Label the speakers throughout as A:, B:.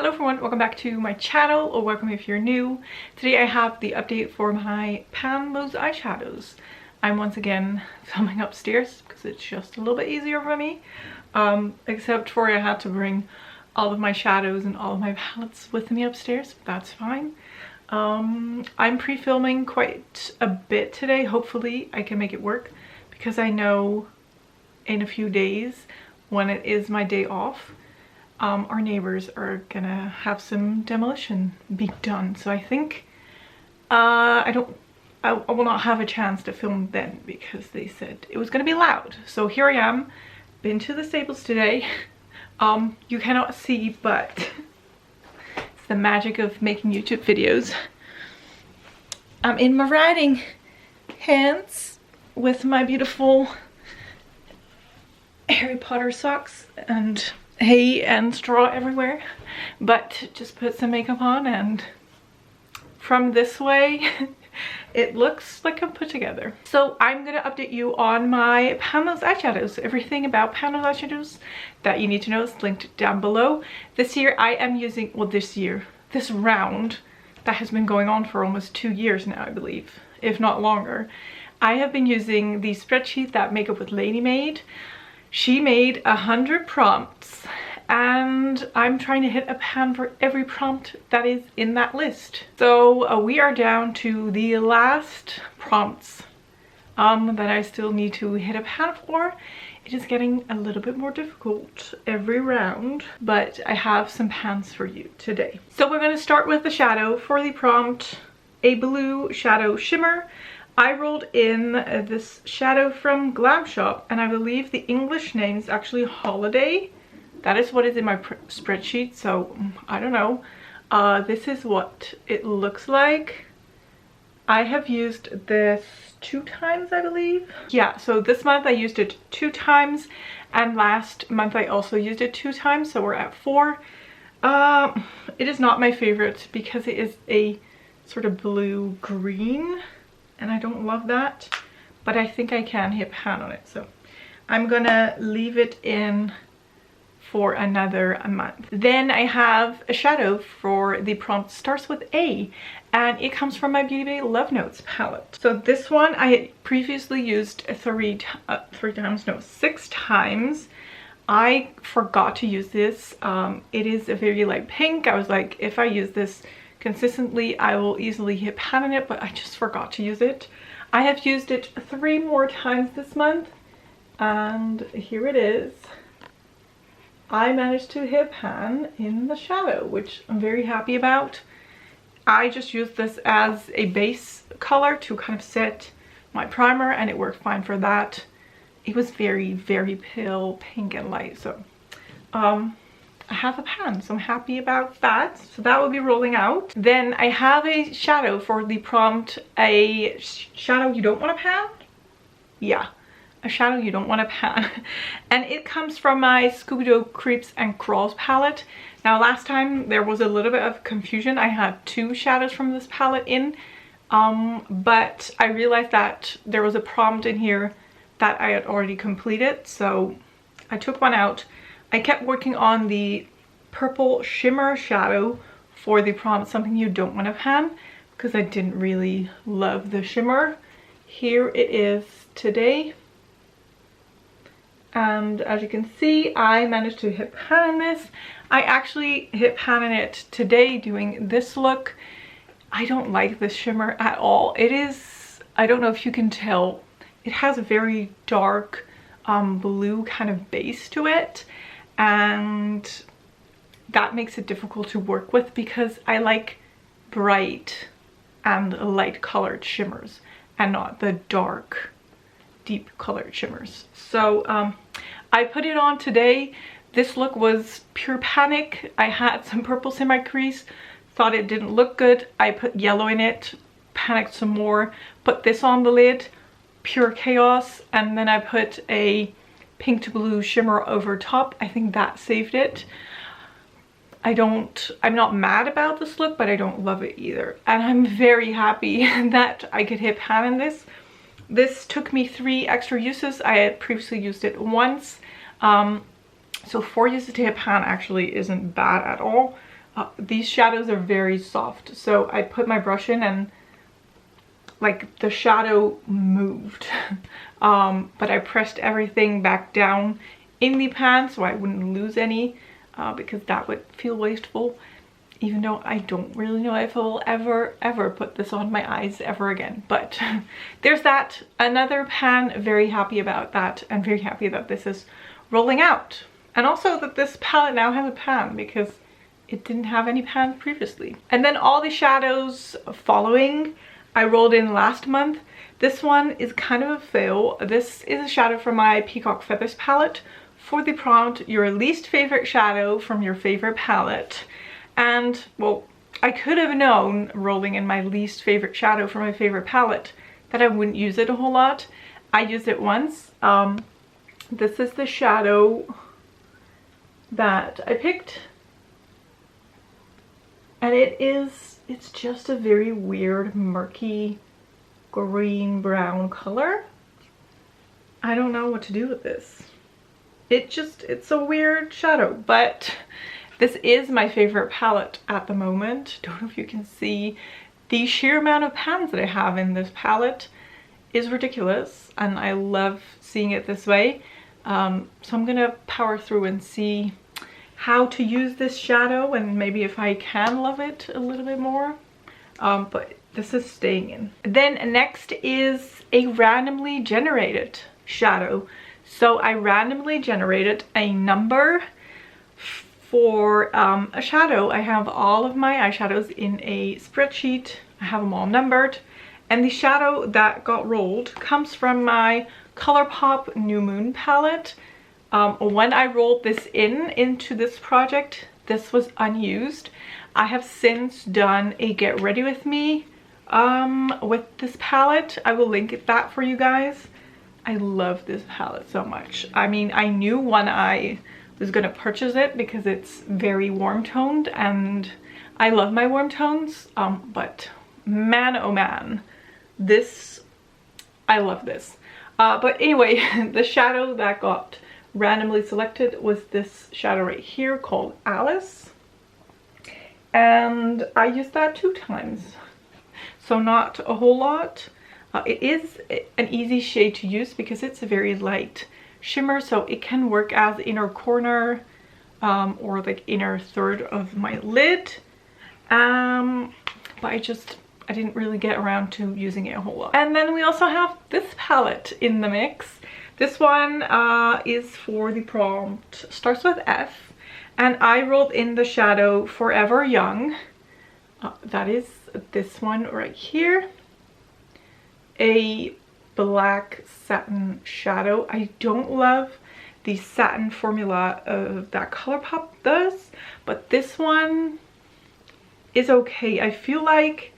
A: Hello everyone, welcome back to my channel, or welcome if you're new. Today I have the update for my 𝓮𝓼 eyeshadows. I'm once again filming upstairs because it's just a little bit easier for me. Except for I had to bring all of my shadows and all of my palettes with me upstairs, but that's fine. I'm pre-filming quite a bit today. Hopefully I can make it work because I know in a few days when it is my day off, our neighbors are gonna have some demolition be done. So I think I will not have a chance to film then because they said it was gonna be loud. So here I am, been to the Staples today. You cannot see, but it's the magic of making YouTube videos. I'm in my riding pants with my beautiful Harry Potter socks and hay and straw everywhere, but just put some makeup on, and from this way it looks like I'm put together. So I'm gonna update you on my 𝓮𝓼 eyeshadows. Everything about 𝓮𝓼 eyeshadows that you need to know is linked down below. This year I am using, well, this round that has been going on for almost 2 years now, I believe, if not longer. I have been using the spreadsheet that Makeup with Laney made. She made 100 prompts and I'm trying to hit a pan for every prompt that is in that list. So we are down to the last prompts that I still need to hit a pan for. It is getting a little bit more difficult every round, but I have some pans for you today. So we're going to start with the shadow. For the prompt, a blue shadow shimmer. I rolled in this shadow from Glam shop, and I believe the English name is actually Holiday. That is what is in my spreadsheet, so I don't know. This is what it looks like. I have used this 2 times, I believe. Yeah, so this month I used it 2 times, and last month I also used it 2 times, so we're at 4. It is not my favorite because it is a sort of blue-green. And I don't love that, but I think I can hit pan on it. So I'm gonna leave it in for another month. Then I have a shadow for the prompt, starts with A, and it comes from my Beauty Bay Love Notes palette. So this one I had previously used 6 times. I forgot to use this. It is a very light pink. I was like, if I use this consistently, I will easily hit pan on it, but I just forgot to use it. I have used it 3 more times this month, and here it is. I managed to hit pan in the shadow, which I'm very happy about. I just used this as a base color to kind of set my primer, and it worked fine for that. It was very, very pale pink and light, so I have a pan, so I'm happy about that. So that will be rolling out. Then I have a shadow for the prompt, a shadow you don't want to pan. Yeah, a shadow you don't want to pan. And it comes from my Scooby-Doo Creeps and Crawls palette. Now last time there was a little bit of confusion. I had 2 shadows from this palette in, but I realized that there was a prompt in here that I had already completed, so I took one out. I kept working on the purple shimmer shadow for the prompt, something you don't want to pan, because I didn't really love the shimmer. Here it is today. And as you can see, I managed to hit pan on this. I actually hit pan on it today doing this look. I don't like this shimmer at all. It is, I don't know if you can tell, it has a very dark blue kind of base to it. And that makes it difficult to work with because I like bright and light colored shimmers and not the dark deep colored shimmers. So I put it on today. This look was pure panic. I had some purples in my crease, thought it didn't look good. I put yellow in it, panicked some more, put this on the lid, pure chaos, and then I put a pink to blue shimmer over top. I think that saved it. I'm not mad about this look, but I don't love it either. And I'm very happy that I could hit pan in this. This took me 3 extra uses. I had previously used it once. So 4 uses to hit pan actually isn't bad at all. these shadows are very soft, so I put my brush in and like the shadow moved. But I pressed everything back down in the pan so I wouldn't lose any, because that would feel wasteful, even though I don't really know if I will ever put this on my eyes ever again. But there's that. Another pan, very happy about that, and very happy that this is rolling out. And also that this palette now has a pan, because it didn't have any pans previously. And then all the shadows following I rolled in last month. This one is kind of a fail. This is a shadow from my Peacock Feathers palette. For the prompt, your least favorite shadow from your favorite palette. And well, I could have known rolling in my least favorite shadow from my favorite palette that I wouldn't use it a whole lot. I used it once. This is the shadow that I picked. And it's just a very weird, murky, green-brown color. I don't know what to do with this. It's a weird shadow, but this is my favorite palette at the moment. Don't know if you can see the sheer amount of pans that I have in this palette is ridiculous, and I love seeing it this way. So I'm gonna power through and see how to use this shadow, and maybe if I can love it a little bit more. But this is staying in. Then next is a randomly generated shadow. So I randomly generated a number for a shadow. I have all of my eyeshadows in a spreadsheet. I have them all numbered. And the shadow that got rolled comes from my ColourPop New Moon palette. When I rolled this into this project, this was unused. I have since done a get ready with me with this palette. I will link that for you guys. I love this palette so much. I mean, I knew when I was gonna purchase it because it's very warm toned, and I love my warm tones, but man oh man, I love this. But anyway, the shadow that got randomly selected was this shadow right here called Alice, and I used that 2 times, so not a whole lot. It is an easy shade to use because it's a very light shimmer, so it can work as inner corner or like inner third of my lid, but I didn't really get around to using it a whole lot. And then we also have this palette in the mix. This one is for the prompt, starts with F, and I rolled in the shadow Forever Young. That is this one right here. A black satin shadow. I don't love the satin formula that ColourPop does, but this one is okay. I feel like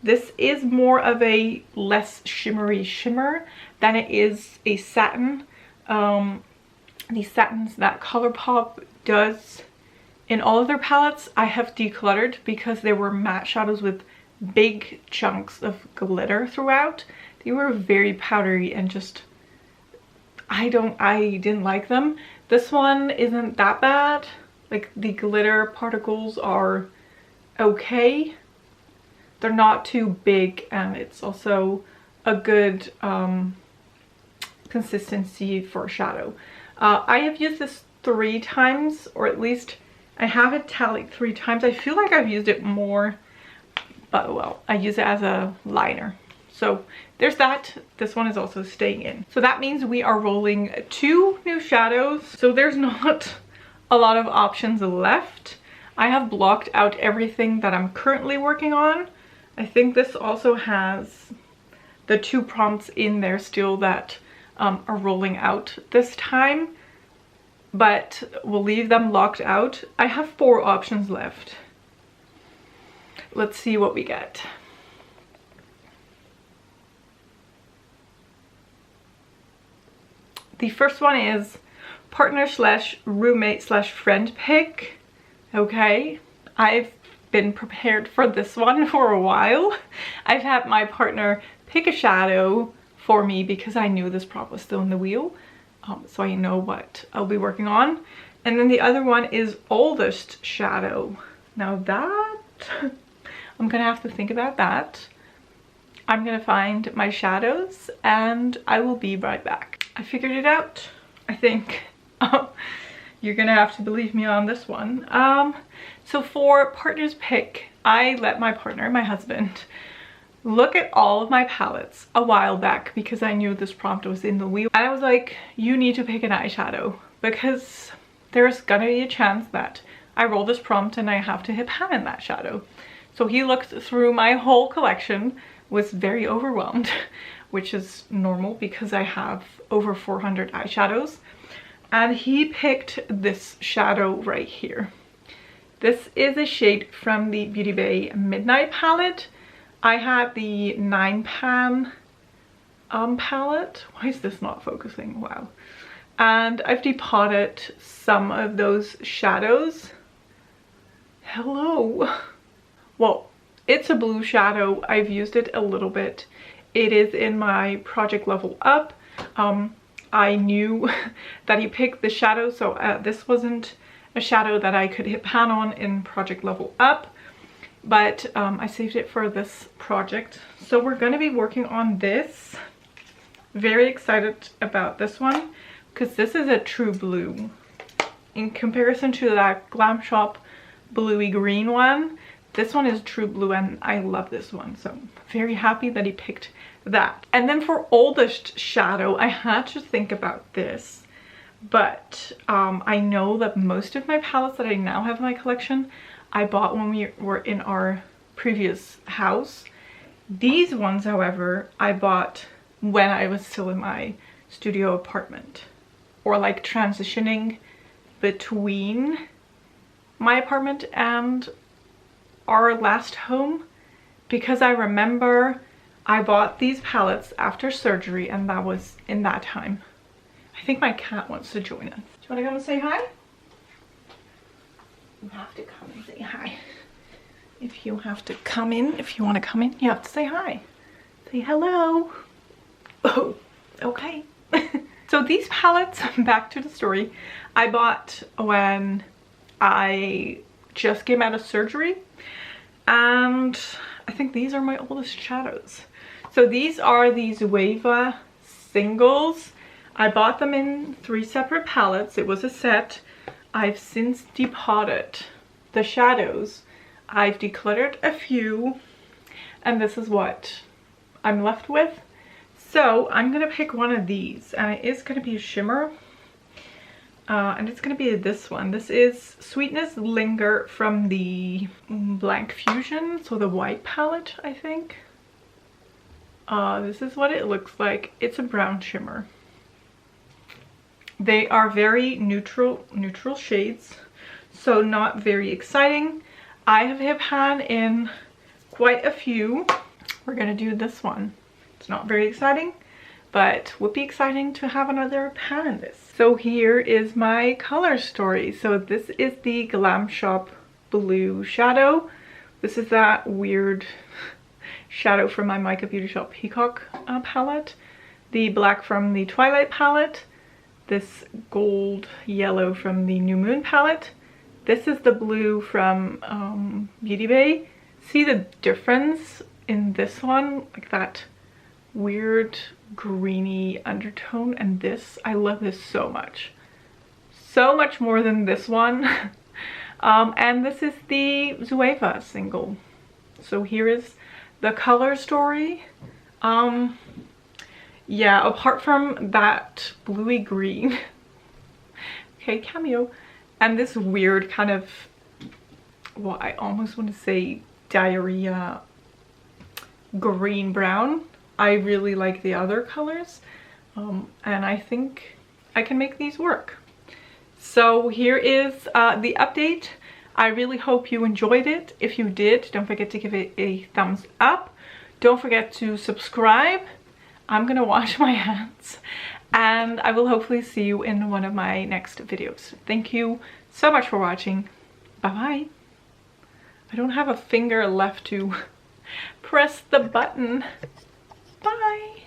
A: this is more of a less shimmery shimmer than it is a satin. The satins that ColourPop does in all of their palettes, I have decluttered because they were matte shadows with big chunks of glitter throughout. They were very powdery and just, I didn't like them. This one isn't that bad. Like, the glitter particles are okay. They're not too big, and it's also a good consistency for a shadow. I have used this 3 times, or at least I have it tallied 3 times. I feel like I've used it more, but well, I use it as a liner. So there's that. This one is also staying in. So that means we are rolling 2 new shadows. So there's not a lot of options left. I have blocked out everything that I'm currently working on. I think this also has the 2 prompts in there still that are rolling out this time, but we'll leave them locked out. I have 4 options left. Let's see what we get. The first one is partner / roommate / friend pick. Okay, I've been prepared for this one for a while. I've had my partner pick a shadow for me because I knew this prop was still in the wheel, so I know what I'll be working on. And then the other one is oldest shadow. Now that, I'm gonna have to think about that. I'm gonna find my shadows and I will be right back. I figured it out, I think. You're gonna have to believe me on this one. So for partner's pick, I let my partner, my husband, look at all of my palettes a while back because I knew this prompt was in the wheel. And I was like, you need to pick an eyeshadow because there's gonna be a chance that I roll this prompt and I have to hit pan in that shadow. So he looked through my whole collection, was very overwhelmed, which is normal because I have over 400 eyeshadows. And he picked this shadow right here. This is a shade from the Beauty Bay Midnight palette. I had the 9-pan palette. Why is this not focusing? Wow. And I've depotted some of those shadows. Hello. Well, it's a blue shadow. I've used it a little bit. It is in my Project Level Up. I knew that he picked the shadow, so this wasn't a shadow that I could hit pan on in Project Level Up, but I saved it for this project. So we're going to be working on this. Very excited about this one because this is a true blue. In comparison to that Glam Shop bluey green one, this one is true blue and I love this one. So very happy that he picked that. And then for oldest shadow, I had to think about this. But I know that most of my palettes that I now have in my collection, I bought when we were in our previous house. These ones, however, I bought when I was still in my studio apartment. Or like transitioning between my apartment and our last home. Because I remember I bought these palettes after surgery and that was in that time. I think my cat wants to join us. Do you want to come and say hi? You have to come and say hi. If you have to come in, if you want to come in, you have to say hi. Say hello. Oh, okay. So these palettes, back to the story, I bought when I just came out of surgery. And I think these are my oldest shadows. So these are the 𝓮𝓮𝓮 singles. I bought them in 3 separate palettes. It was a set. I've since depotted the shadows. I've decluttered a few and this is what I'm left with. So I'm gonna pick one of these and it is gonna be a shimmer. And it's gonna be this one. This is Sweetness Linger from the Blank Fusion, so the white palette, I think. This is what it looks like. It's a brown shimmer. They are very neutral shades, so not very exciting. I have hit pan in quite a few. We're gonna do this one. It's not very exciting, but would be exciting to have another pan in this. So here is my color story. So this is the Glam Shop blue shadow. This is that weird shadow from my Micka Beauty Shop Peacock palette. The black from the Twilight palette. This gold yellow from the New Moon palette. This is the blue from Beauty Bay. See the difference in this one? Like that weird greeny undertone, and this, I love this so much. So much more than this one. And this is the 𝓮𝓮𝓮 single. So here is the color story. Yeah, apart from that bluey green, okay, cameo, and this weird kind of, well, I almost want to say diarrhea green brown. I really like the other colors, and I think I can make these work. So here is the update. I really hope you enjoyed it. If you did, don't forget to give it a thumbs up. Don't forget to subscribe. I'm gonna wash my hands and I will hopefully see you in one of my next videos. Thank you so much for watching. Bye bye. I don't have a finger left to press the button. Bye.